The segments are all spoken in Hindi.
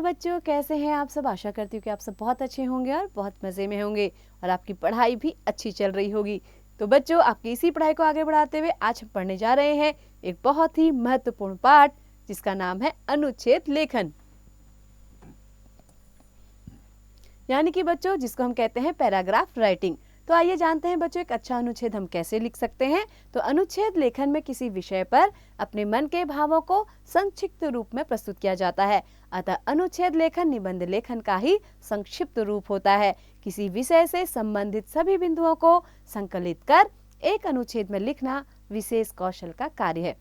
बच्चों, कैसे हैं आप सब? आशा करती हूँ कि आप सब बहुत अच्छे होंगे और बहुत मज़े में होंगे और आपकी पढ़ाई भी अच्छी चल रही होगी। तो बच्चों, आपकी इसी पढ़ाई को आगे बढ़ाते हुए आज हम पढ़ने जा रहे हैं एक बहुत ही महत्वपूर्ण पाठ जिसका नाम है अनुच्छेद लेखन। यानी कि बच्चों, जिसको हम कहते हैं पैराग्राफ राइटिंग। तो आइए जानते हैं बच्चों, एक अच्छा अनुच्छेद हम कैसे लिख सकते हैं। तो अनुच्छेद लेखन में किसी विषय पर अपने मन के भावों को संक्षिप्त रूप में प्रस्तुत किया जाता है। अतः अनुच्छेद लेखन निबंध लेखन का ही संक्षिप्त रूप होता है। किसी विषय से संबंधित सभी बिंदुओं को संकलित कर एक अनुच्छेद में लिखना विशेष कौशल का कार्य है।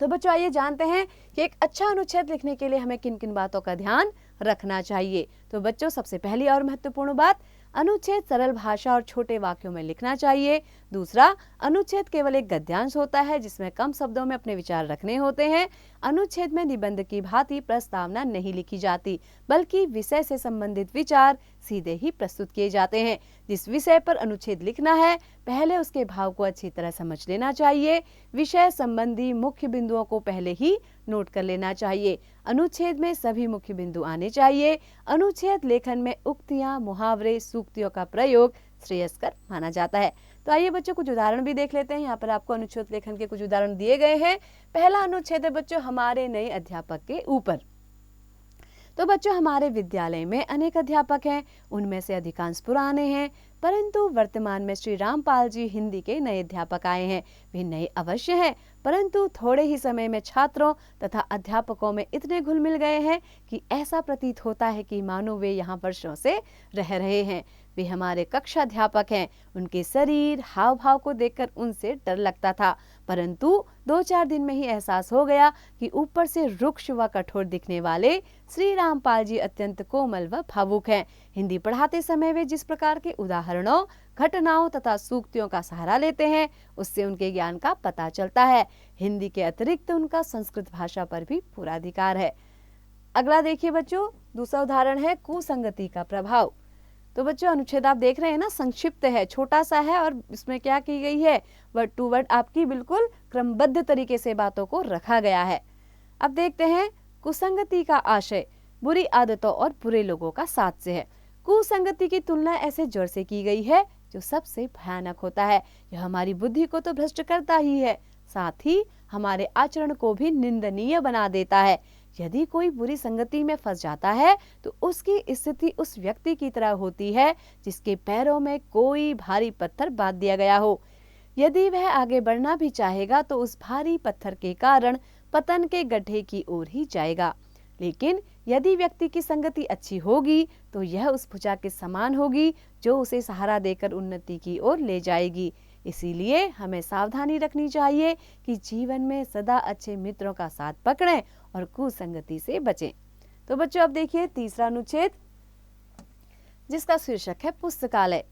तो बच्चों, आइए जानते हैं कि एक अच्छा अनुच्छेद लिखने के लिए हमें किन किन बातों का ध्यान रखना चाहिए। तो बच्चों, सबसे पहली और महत्वपूर्ण बात, अनुच्छेद सरल भाषा और छोटे वाक्यों में लिखना चाहिए। दूसरा, अनुच्छेद केवल एक गद्यांश होता है जिसमें कम शब्दों में अपने विचार रखने होते हैं। अनुच्छेद में निबंध की भांति प्रस्तावना नहीं लिखी जाती, बल्कि विषय से संबंधित विचार सीधे ही प्रस्तुत किए जाते हैं। जिस विषय पर अनुच्छेद लिखना है, पहले उसके भाव को अच्छी तरह समझ लेना चाहिए। विषय संबंधी मुख्य बिंदुओं को पहले ही नोट कर लेना चाहिए। अनुच्छेद में सभी मुख्य बिंदु आने चाहिए। अनुच्छेद लेखन में उक्तियां, मुहावरे, सूक्तियों का प्रयोग श्रेयस्कर माना जाता है। तो आइए बच्चों, कुछ उदाहरण भी देख लेते हैं। यहाँ पर आपको अनुच्छेद लेखन के कुछ उदाहरण दिए गए हैं। पहला अनुच्छेद है बच्चों, हमारे नए अध्यापक के ऊपर। तो बच्चों, हमारे विद्यालय में अनेक अध्यापक हैं, उनमें से अधिकांश पुराने हैं, परंतु वर्तमान में श्री रामपाल जी हिंदी के नए अध्यापक आए हैं। वे नए अवश्य हैं, परंतु थोड़े ही समय में छात्रों तथा अध्यापकों में इतने घुल मिल गए हैं कि ऐसा प्रतीत होता है कि मानो वे यहाँ वर्षों से रह रहे हैं। वे हमारे कक्षा अध्यापक हैं। उनके शरीर, हाव भाव को देखकर उनसे डर लगता था, परंतु 2-4 दिन में ही एहसास हो गया कि ऊपर से रुक्ष व कठोर दिखने वाले श्री रामपाल जी अत्यंत कोमल व भावुक हैं। हिंदी पढ़ाते समय वे जिस प्रकार के उदाहरणों, घटनाओं तथा सूक्तियों का सहारा लेते हैं, उससे उनके ज्ञान का पता चलता है। हिंदी के अतिरिक्त उनका संस्कृत भाषा पर भी पूरा अधिकार है। अगला देखिए बच्चों, दूसरा उदाहरण है कुसंगति का प्रभाव। तो बच्चों, अनुच्छेद आप देख रहे हैं ना, संक्षिप्त है, छोटा सा है और इसमें क्या की गई है, वर्ड टू वर्ड आपकी बिल्कुल क्रमबद्ध तरीके से बातों को रखा गया है। अब देखते हैं, कुसंगति का आशय बुरी आदतों और बुरे लोगों का साथ से है। कुसंगति की तुलना ऐसे जड़ से की गई है जो सबसे भयानक होता है। यह हमारी बुद्धि को तो भ्रष्ट करता ही है, साथ ही हमारे आचरण को भी निंदनीय बना देता है। यदि कोई बुरी संगति में फंस जाता है तो उसकी स्थिति उस व्यक्ति की तरह होती है जिसके पैरों में कोई भारी पत्थर बांध दिया गया हो। यदि वह आगे बढ़ना भी चाहेगा तो उस भारी पत्थर के कारण पतन के गड्ढे की ओर ही जाएगा। लेकिन यदि व्यक्ति की संगति अच्छी होगी तो यह उस भुजा के समान होगी जो उसे सहारा देकर उन्नति की ओर ले जाएगी। इसीलिए हमें सावधानी रखनी चाहिए कि जीवन में सदा अच्छे मित्रों का साथ पकड़ें और कुसंगति से बचें। तो बच्चों, अब देखिए तीसरा अनुच्छेद, जिसका शीर्षक है पुस्तकालय।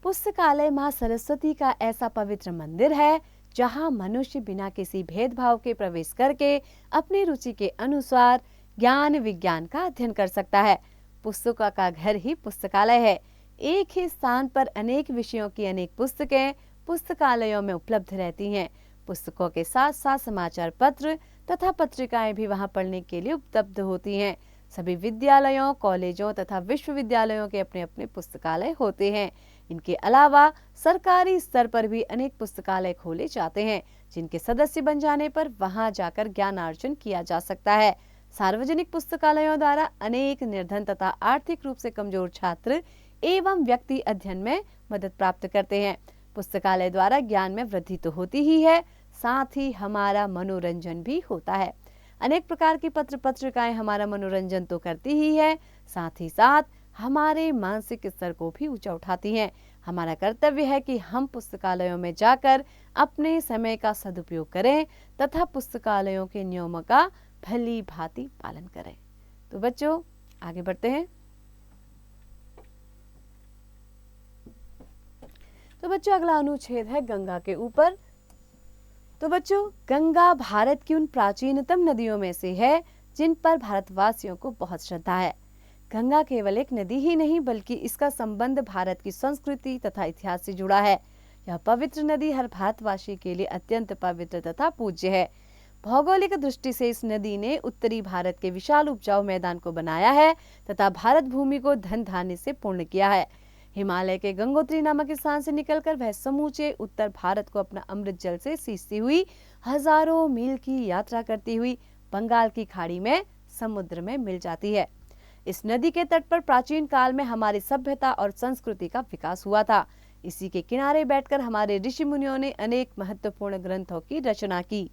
पुस्तकालय मां सरस्वती का ऐसा पवित्र मंदिर है जहां मनुष्य बिना किसी भेदभाव के प्रवेश करके अपनी रुचि के अनुसार ज्ञान विज्ञान का अध्ययन कर सकता है। पुस्तकों का घर ही पुस्तकालय है। एक ही स्थान पर अनेक विषयों की अनेक पुस्तकें पुस्तकालयों में उपलब्ध रहती हैं। पुस्तकों के साथ साथ समाचार पत्र तथा पत्रिकाएं भी वहां पढ़ने के लिए उपलब्ध होती हैं। सभी विद्यालयों, कॉलेजों तथा विश्वविद्यालयों के अपने अपने पुस्तकालय होते हैं। इनके अलावा सरकारी स्तर पर भी अनेक पुस्तकालय खोले जाते हैं, जिनके सदस्य बन जाने पर वहां जाकर ज्ञानार्जन किया जा सकता है। सार्वजनिक पुस्तकालयों द्वारा अनेक निर्धन तथा आर्थिक रूप से कमजोर छात्र एवं व्यक्ति अध्ययन में मदद प्राप्त करते हैं। पुस्तकालय द्वारा ज्ञान में वृद्धि तो होती ही है, साथ ही हमारा मनोरंजन भी होता है। अनेक प्रकार की पत्र पत्रिकाएं हमारा मनोरंजन तो करती ही है, साथ ही साथ हमारे मानसिक स्तर को भी ऊंचा उठाती हैं। हमारा कर्तव्य है कि हम पुस्तकालयों में जाकर अपने समय का सदुपयोग करें तथा पुस्तकालयों के नियमों का भली भांति पालन करें। तो बच्चों, आगे बढ़ते हैं। तो बच्चों, अगला अनुच्छेद है गंगा के ऊपर। तो बच्चों, गंगा भारत की उन प्राचीनतम नदियों में से है जिन पर भारतवासियों को बहुत श्रद्धा है। गंगा केवल एक नदी ही नहीं बल्कि इसका संबंध भारत की संस्कृति तथा इतिहास से जुड़ा है। यह पवित्र नदी हर भारतवासी के लिए अत्यंत पवित्र तथा पूज्य है। भौगोलिक दृष्टि से इस नदी ने उत्तरी भारत के विशाल उपजाऊ मैदान को बनाया है तथा भारत भूमि को धन धान्य से पूर्ण किया है। हिमालय के गंगोत्री नामक स्थान से निकलकर वह समूचे उत्तर भारत को अपना अमृत जल से सींचती हुई हजारों मील की यात्रा करती हुई बंगाल की खाड़ी में समुद्र में मिल जाती है। इस नदी के तट पर प्राचीन काल में हमारी सभ्यता और संस्कृति का विकास हुआ था। इसी के किनारे बैठकर हमारे ऋषि मुनियों ने अनेक महत्वपूर्ण ग्रंथों की रचना की।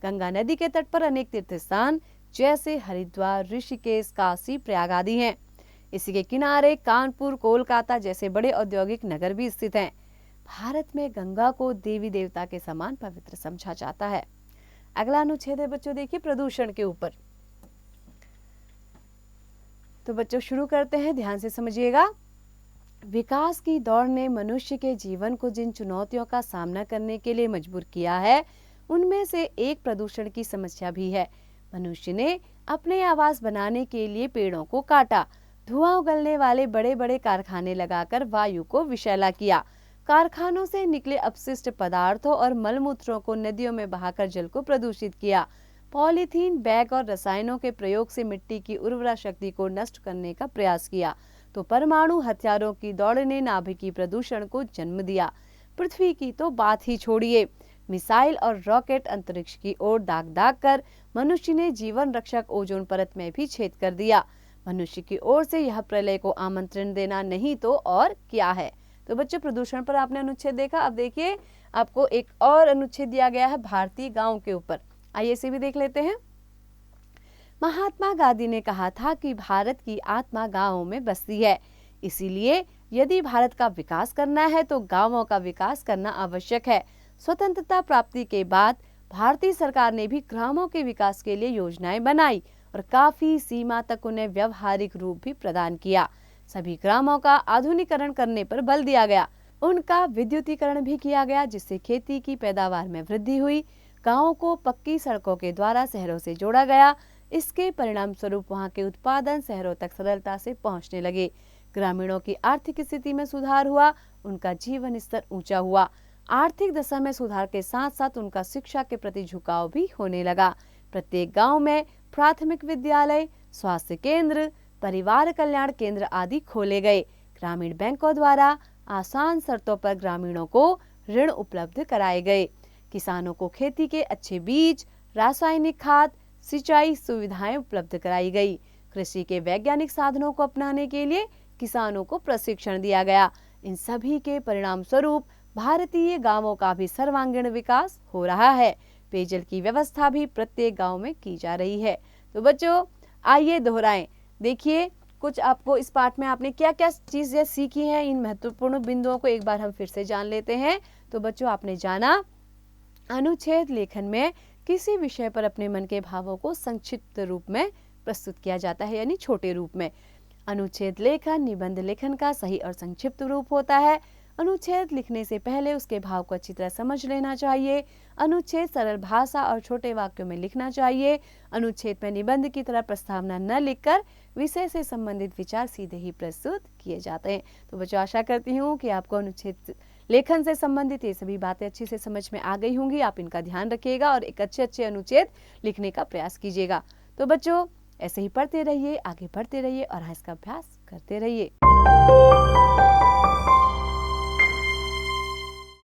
गंगा नदी के तट पर अनेक तीर्थ स्थान जैसे हरिद्वार, ऋषिकेश, काशी, प्रयाग आदि हैं। इसी के किनारे कानपुर, कोलकाता जैसे बड़े औद्योगिक नगर भी स्थित हैं। भारत में गंगा को देवी देवता के समान पवित्र समझा जाता है। अगला अनुच्छेद है बच्चों, देखिए प्रदूषण के ऊपर। तो बच्चों शुरू करते हैं, ध्यान से समझिएगा। विकास की दौड़ ने मनुष्य के जीवन को जिन चुनौतियों का सामना करने के लिए मजबूर किया है, उनमें से एक प्रदूषण की समस्या भी है। मनुष्य ने अपने आवास बनाने के लिए पेड़ों को काटा, धुआं उगलने वाले बड़े बड़े कारखाने लगाकर वायु को विषैला किया, कारखानों से निकले अपशिष्ट पदार्थों और मलमूत्रों को नदियों में बहाकर जल को प्रदूषित किया, पॉलीथीन बैग और रसायनों के प्रयोग से मिट्टी की उर्वरा शक्ति को नष्ट करने का प्रयास किया, तो परमाणु हथियारों की दौड़ ने नाभिकीय प्रदूषण को जन्म दिया। पृथ्वी की तो बात ही छोड़िए, मिसाइल और रॉकेट अंतरिक्ष की ओर दाग दाग कर मनुष्य ने जीवन रक्षक ओजोन परत में भी छेद कर दिया। मनुष्य की ओर से यह प्रलय को आमंत्रण देना नहीं तो और क्या है। तो बच्चों प्रदूषण पर आपने अनुच्छेद देखा। अब देखिए आपको एक और अनुच्छेद दिया गया है भारतीय गांव के ऊपर। आइए इसे भी देख लेते हैं। महात्मा गांधी ने कहा था कि भारत की आत्मा गांवों में बसती है, इसीलिए यदि भारत का विकास करना है तो गांवों का विकास करना आवश्यक है। स्वतंत्रता प्राप्ति के बाद भारतीय सरकार ने भी ग्रामों के विकास के लिए योजनाएं बनाई और काफी सीमा तक उन्हें व्यवहारिक रूप भी प्रदान किया। सभी ग्रामों का आधुनिकीकरण करने पर बल दिया गया, उनका विद्युतीकरण भी किया गया, जिससे खेती की पैदावार में वृद्धि हुई। गांवों को पक्की सड़कों के द्वारा शहरों से जोड़ा गया। इसके परिणाम स्वरूप वहां के उत्पादन शहरों तक सरलता से पहुंचने लगे। ग्रामीणों की आर्थिक स्थिति में सुधार हुआ, उनका जीवन स्तर ऊंचा हुआ। आर्थिक दशा में सुधार के साथ साथ उनका शिक्षा के प्रति झुकाव भी होने लगा। प्रत्येक गांव में प्राथमिक विद्यालय, स्वास्थ्य केंद्र, परिवार कल्याण केंद्र आदि खोले गए। ग्रामीण बैंकों द्वारा आसान शर्तों पर ग्रामीणों को ऋण उपलब्ध कराए गए। किसानों को खेती के अच्छे बीज, रासायनिक खाद, सिंचाई सुविधाएं उपलब्ध कराई गई। कृषि के वैज्ञानिक साधनों को अपनाने के लिए किसानों को प्रशिक्षण दिया गया। इन सभी के परिणाम स्वरूप भारतीय गांवों का भी सर्वांगीण विकास हो रहा है। पेयजल की व्यवस्था भी प्रत्येक गांव में की जा रही है। तो बच्चों आइए दोहराएं। देखिए कुछ आपको इस पाठ में आपने क्या क्या चीजें सीखी हैं, इन महत्वपूर्ण बिंदुओं को एक बार हम फिर से जान लेते हैं। तो बच्चों आपने जाना अनुच्छेद लेखन में किसी विषय पर अपने मन के भावों को संक्षिप्त रूप में प्रस्तुत किया जाता है, यानी छोटे रूप में। अनुच्छेद लेखन निबंध लेखन का सही और संक्षिप्त रूप होता है। अनुच्छेद लिखने से पहले उसके भाव को अच्छी तरह समझ लेना चाहिए। अनुच्छेद सरल भाषा और छोटे वाक्यों में लिखना चाहिए। अनुच्छेद में निबंध की तरह प्रस्तावना न लिखकर विषय से संबंधित विचार सीधे ही प्रस्तुत किए जाते हैं। तो बच्चों आशा करती हूँ कि आपको अनुच्छेद लेखन से संबंधित ये सभी बातें अच्छी से समझ में आ गई होंगी। आप इनका ध्यान रखिएगा और एक अच्छे अनुच्छेद लिखने का प्रयास कीजिएगा। तो बच्चों ऐसे ही पढ़ते रहिए, आगे बढ़ते रहिए और इसका अभ्यास करते रहिए।